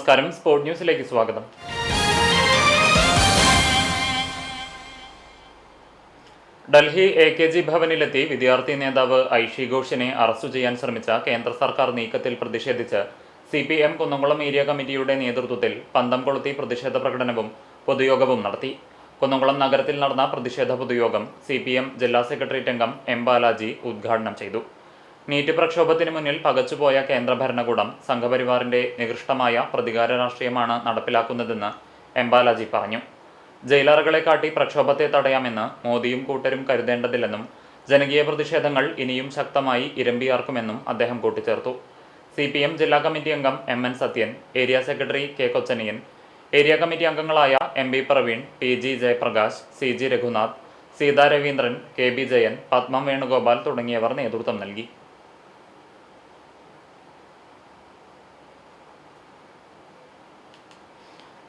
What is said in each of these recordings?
നമസ്കാരം, സ്പോർട് ന്യൂസിലേക്ക് സ്വാഗതം. ഡൽഹി AKG ഭവനിലെത്തി വിദ്യാർത്ഥി നേതാവ് ഐഷി ഘോഷിനെ അറസ്റ്റ് ചെയ്യാൻ ശ്രമിച്ച കേന്ദ്ര സർക്കാർ നീക്കത്തിൽ പ്രതിഷേധിച്ച് CPM കുന്നംകുളം ഏരിയ കമ്മിറ്റിയുടെ നേതൃത്വത്തിൽ പന്തം കൊളുത്തി പ്രതിഷേധ പ്രകടനവും പൊതുയോഗവും നടത്തി. കുന്നംകുളം നഗരത്തിൽ നടന്ന പ്രതിഷേധ പൊതുയോഗം CPM ജില്ലാ സെക്രട്ടേറിയറ്റ് അംഗം M. ബാലാജി ഉദ്ഘാടനം ചെയ്തു. നീറ്റ് പ്രക്ഷോഭത്തിന് മുന്നിൽ പകച്ചുപോയ കേന്ദ്ര ഭരണകൂടം സംഘപരിവാറിന്റെ നികൃഷ്ടമായ പ്രതികാര രാഷ്ട്രീയമാണ് നടപ്പിലാക്കുന്നതെന്ന് M. ബാലാജി പറഞ്ഞു. ജയിലറുകളെ കാട്ടി പ്രക്ഷോഭത്തെ തടയാമെന്ന് മോദിയും കൂട്ടരും കരുതേണ്ടതില്ലെന്നും ജനകീയ പ്രതിഷേധങ്ങൾ ഇനിയും ശക്തമായി ഇരമ്പിയാർക്കുമെന്നും അദ്ദേഹം കൂട്ടിച്ചേർത്തു. CPM ജില്ലാ കമ്മിറ്റി അംഗം MN Sathyan, area secretary K. Kochaniyan, area committee അംഗങ്ങളായ MB Praveen, PG Jayaprakash, CG Reghunath, Seetha Ravindran, KB Jayan, Padmam Venugopal തുടങ്ങിയവർ നേതൃത്വം നൽകി.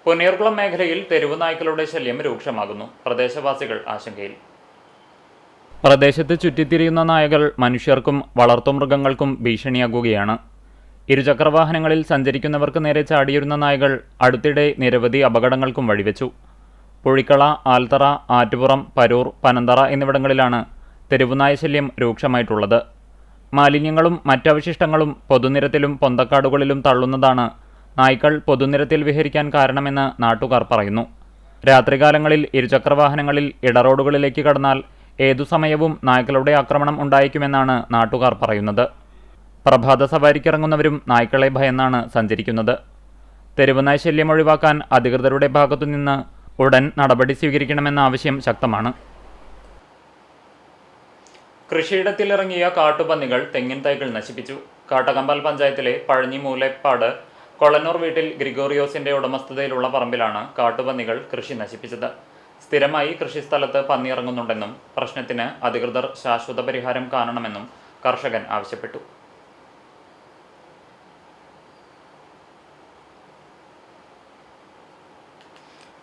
പൊന്നിയൂർക്കുളം മേഖലയിൽ തെരുവു നായ്ക്കളുടെ ശല്യം രൂക്ഷമാകുന്നു. പ്രദേശവാസികൾ ആശങ്കയിൽ. പ്രദേശത്ത് ചുറ്റിത്തിരിയുന്ന നായകൾ മനുഷ്യർക്കും വളർത്തുമൃഗങ്ങൾക്കും ഭീഷണിയാകുകയാണ്. ഇരുചക്രവാഹനങ്ങളിൽ സഞ്ചരിക്കുന്നവർക്ക് നേരെ ചാടിയിരുന്ന നായകൾ അടുത്തിടെ നിരവധി അപകടങ്ങൾക്കും വഴിവെച്ചു. പുഴിക്കള, ആൽത്തറ, ആറ്റുപുറം, പരൂർ, പനന്തറ എന്നിവിടങ്ങളിലാണ് തെരുവുനായ ശല്യം രൂക്ഷമായിട്ടുള്ളത്. മാലിന്യങ്ങളും മറ്റവശിഷ്ടങ്ങളും പൊതുനിരത്തിലും പൊന്തക്കാടുകളിലും തള്ളുന്നതാണ് നായ്ക്കൾ പൊതുനിരത്തിൽ വിഹരിക്കാൻ കാരണമെന്ന് നാട്ടുകാർ പറയുന്നു. രാത്രികാലങ്ങളിൽ ഇരുചക്രവാഹനങ്ങളിൽ ഇടറോഡുകളിലേക്ക് കടന്നാൽ ഏതു സമയവും നായ്ക്കളുടെ ആക്രമണം ഉണ്ടായേക്കുമെന്നാണ് നാട്ടുകാർ പറയുന്നത്. പ്രഭാത സവാരിക്കിറങ്ങുന്നവരും നായ്ക്കളെ ഭയന്നാണ് സഞ്ചരിക്കുന്നത്. തെരുവുനായ ശല്യം ഒഴിവാക്കാൻ അധികൃതരുടെ ഭാഗത്തുനിന്ന് ഉടൻ നടപടി സ്വീകരിക്കണമെന്ന ആവശ്യം ശക്തമാണ്. കൃഷിയിടത്തിലിറങ്ങിയ കാട്ടുപന്നികൾ തെങ്ങിൻ തൈകൾ നശിപ്പിച്ചു. കാട്ടകമ്പാൽ പഞ്ചായത്തിലെ പഴഞ്ഞി മൂലേപ്പാട് കൊളന്നൂർ വീട്ടിൽ ഗ്രിഗോറിയോസിന്റെ ഉടമസ്ഥതയിലുള്ള പറമ്പിലാണ് കാട്ടുപന്നികൾ കൃഷി നശിപ്പിച്ചത്. സ്ഥിരമായി കൃഷിസ്ഥലത്ത് പന്നി ഇറങ്ങുന്നുണ്ടെന്നും പ്രശ്നത്തിന് അധികൃതർ ശാശ്വത പരിഹാരം കാണണമെന്നും കർഷകൻ ആവശ്യപ്പെട്ടു.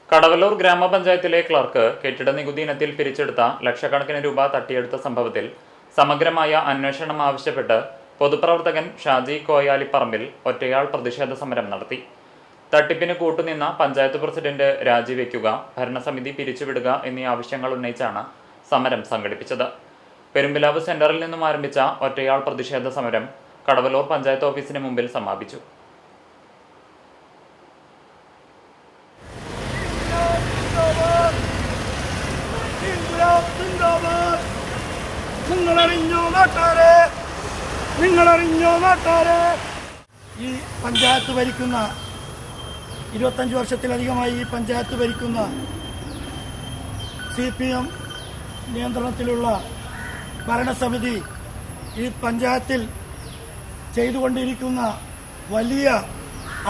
കടവല്ലൂർ ഗ്രാമപഞ്ചായത്തിലെ ക്ലർക്ക് കെട്ടിട നികുതി ഇനത്തിൽ പിരിച്ചെടുത്ത ലക്ഷക്കണക്കിന് രൂപ തട്ടിയെടുത്ത സംഭവത്തിൽ സമഗ്രമായ അന്വേഷണം ആവശ്യപ്പെട്ട് പൊതുപ്രവർത്തകൻ ഷാജി കോയാലിപ്പറമ്പിൽ ഒറ്റയാൾ പ്രതിഷേധ സമരം നടത്തി. തട്ടിപ്പിന് കൂട്ടുനിന്ന പഞ്ചായത്ത് പ്രസിഡന്റ് രാജിവെക്കുക, ഭരണസമിതി പിരിച്ചുവിടുക എന്നീ ആവശ്യങ്ങൾ ഉന്നയിച്ചാണ് സമരം സംഘടിപ്പിച്ചത്. പെരുമ്പിലാവ് സെന്ററിൽ നിന്നും ആരംഭിച്ച ഒറ്റയാൾ പ്രതിഷേധ സമരം കടവല്ലൂർ പഞ്ചായത്ത് ഓഫീസിന് മുമ്പിൽ സമാപിച്ചു. നിങ്ങളറിഞ്ഞോ നാട്ടാരെ, ഈ പഞ്ചായത്ത് ഭരിക്കുന്ന 25 വർഷത്തിലധികമായി ഈ പഞ്ചായത്ത് ഭരിക്കുന്ന CPM നിയന്ത്രണത്തിലുള്ള ഭരണസമിതി ഈ പഞ്ചായത്തിൽ ചെയ്തുകൊണ്ടിരിക്കുന്ന വലിയ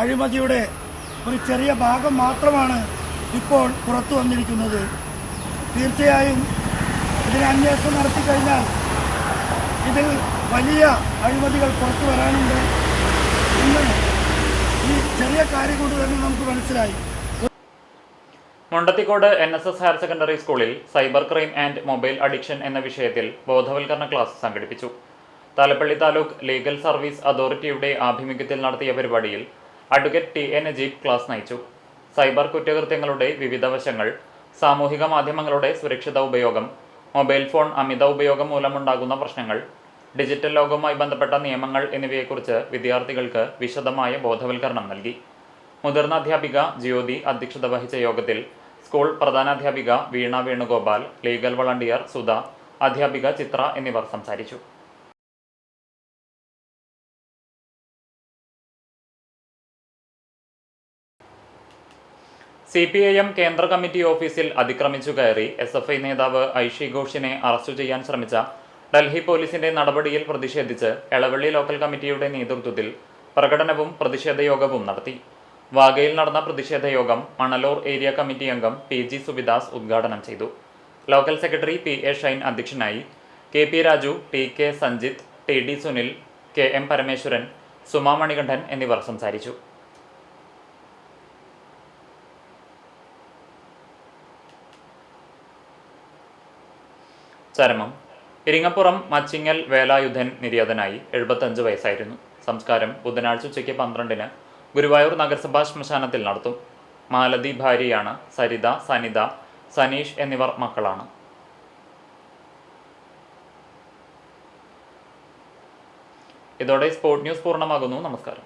അഴിമതിയുടെ ഒരു ചെറിയ ഭാഗം മാത്രമാണ് ഇപ്പോൾ പുറത്തു വന്നിരിക്കുന്നത്. തീർച്ചയായും ഇതിന് അന്വേഷണം നടത്തിക്കഴിഞ്ഞാൽ ഇതിൽ വലിയ അഴിമതികൾ പുറത്തു വരാനുണ്ട് എന്ന് ഈ ചെറിയ കാര്യം കൊണ്ട് തന്നെ നമുക്ക് മനസ്സിലായി. മുണ്ടത്തിക്കോട് NSS ഹയർ സെക്കൻഡറി സ്കൂളിൽ cyber crime and mobile addiction എന്ന വിഷയത്തിൽ ബോധവൽക്കരണ ക്ലാസ് സംഘടിപ്പിച്ചു. താലപ്പള്ളി താലൂക്ക് ലീഗൽ സർവീസ് അതോറിറ്റിയുടെ ആഭിമുഖ്യത്തിൽ നടത്തിയ പരിപാടിയിൽ അഡ്വക്കേറ്റ് TA നജീബ് ക്ലാസ് നയിച്ചു. സൈബർ കുറ്റകൃത്യങ്ങളുടെ വിവിധ വശങ്ങൾ, സാമൂഹിക മാധ്യമങ്ങളുടെ സുരക്ഷിത ഉപയോഗം, മൊബൈൽ ഫോൺ അമിത ഉപയോഗം മൂലമുണ്ടാകുന്ന പ്രശ്നങ്ങൾ, ഡിജിറ്റൽ ലോകവുമായി ബന്ധപ്പെട്ട നിയമങ്ങൾ എന്നിവയെക്കുറിച്ച് വിദ്യാർത്ഥികൾക്ക് വിശദമായ ബോധവൽക്കരണം നൽകി. മുതിർന്ന അധ്യാപിക ജ്യോതി അധ്യക്ഷത വഹിച്ച യോഗത്തിൽ സ്കൂൾ പ്രധാനാധ്യാപിക വീണ വേണുഗോപാൽ, ലീഗൽ വളണ്ടിയർ സുധ, അധ്യാപിക ചിത്ര എന്നിവർ സംസാരിച്ചു. CPIM കേന്ദ്ര കമ്മിറ്റി ഓഫീസിൽ അതിക്രമിച്ചു കയറി SFI നേതാവ് ഐഷി ഘോഷിനെ അറസ്റ്റ് ചെയ്യാൻ ശ്രമിച്ച ഡൽഹി പോലീസിന്റെ നടപടിയിൽ പ്രതിഷേധിച്ച് എളവള്ളി ലോക്കൽ കമ്മിറ്റിയുടെ നേതൃത്വത്തിൽ പ്രകടനവും പ്രതിഷേധ യോഗവും നടത്തി. വാഗയിൽ നടന്ന പ്രതിഷേധ യോഗം മണലൂർ ഏരിയ കമ്മിറ്റി അംഗം PG സുബിദാസ് ഉദ്ഘാടനം ചെയ്തു. ലോക്കൽ സെക്രട്ടറി PA ഷൈൻ അധ്യക്ഷനായി. KP Raju, TK Sanjith, TD Sunil, KM Parameswaran, Suma Manikandan എന്നിവർ സംസാരിച്ചു. ചരമം. ഇരിങ്ങപ്പുറം മച്ചിങ്ങൽ വേലായുധൻ നിര്യാതനായി. 75 വയസ്സായിരുന്നു. സംസ്കാരം ബുധനാഴ്ച ഉച്ചയ്ക്ക് 12-ന് ഗുരുവായൂർ നഗരസഭാ ശ്മശാനത്തിൽ നടത്തും. മാലതി ഭാര്യയാണ്. സരിത, സനിത, സനീഷ് എന്നിവർ മക്കളാണ്. ഇതോടെ സ്പോർട് ന്യൂസ് പൂർണ്ണമാകുന്നു. നമസ്കാരം.